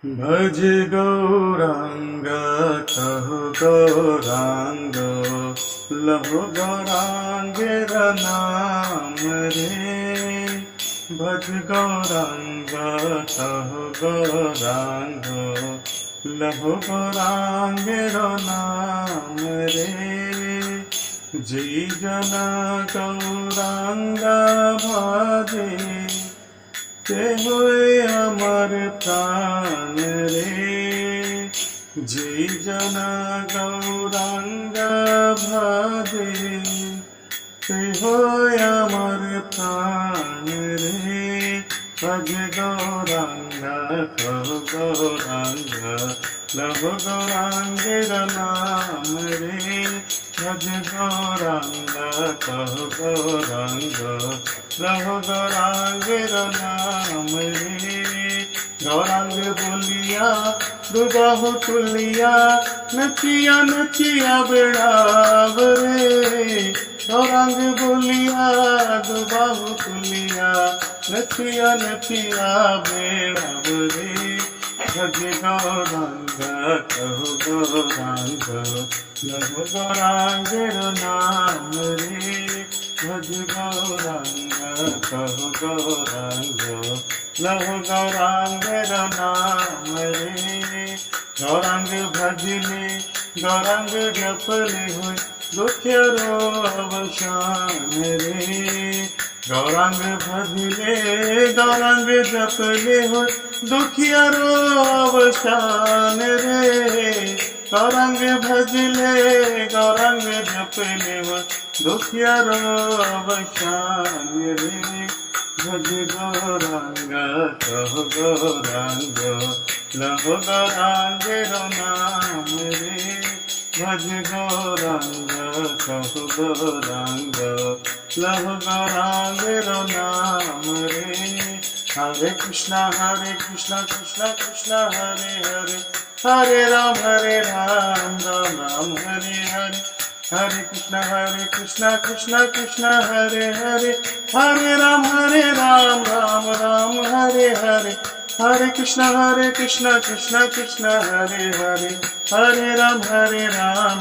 भज गौरांग कहो गौरांग लहो गौरांग नाम रे। भज गौरांग कहो गौरांग लहो गौरांग नाम रे। जी जना गौरांग भजे ते हुए अमर प्राण रे। जी जना गौरांग भजे ते हुए अमर प्राण रे। भज गौरांग कहो गौरांग लहो गौरांग नाम रे। भज गौरांग कहो गौरांग लहो गौरांग नाम रे। गौरांग बोलिया दुबाहु तुलिया नचिया नचिया बेड़ाव रे। गौरांग बोलिया दुबाहु तुलिया नचिया नचिया बेड़ाव रे। भज गौरांग कहो गौरांग लहो गौरांग नाम रे। भज गौरांग कहो गौरांग लहो गौरांग नाम रे। गौरांग भजले गौरांग जपले हुए दुखियारो अवसान रे। गौरांग भजले गौरांग जपले हुए दुखियारो अवसान रे। गौरांग भजले गौरांग जपले हुए दुखियारो अवसान रे। भज गौरांग कहो गौरांग लहो गौरांग नाम रे। भज गौरांग कहो गौरांग लहो गौरांग नाम रे। हरे कृष्णा कृष्णा कृष्णा हरे हरे हरे राम राम राम हरे हरे। हरे कृष्णा कृष्णा कृष्णा हरे हरे हरे राम राम राम हरे हरे। हरे कृष्णा कृष्णा कृष्णा हरे हरे हरे राम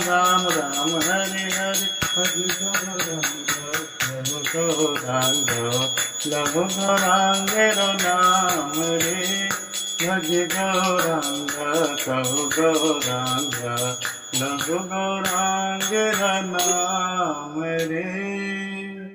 राम राम हरे हरे। भज गौरांग लहो गौरांग नाम रे। भज गौरांग कहो गौरांग लहो गौरांग नाम रे।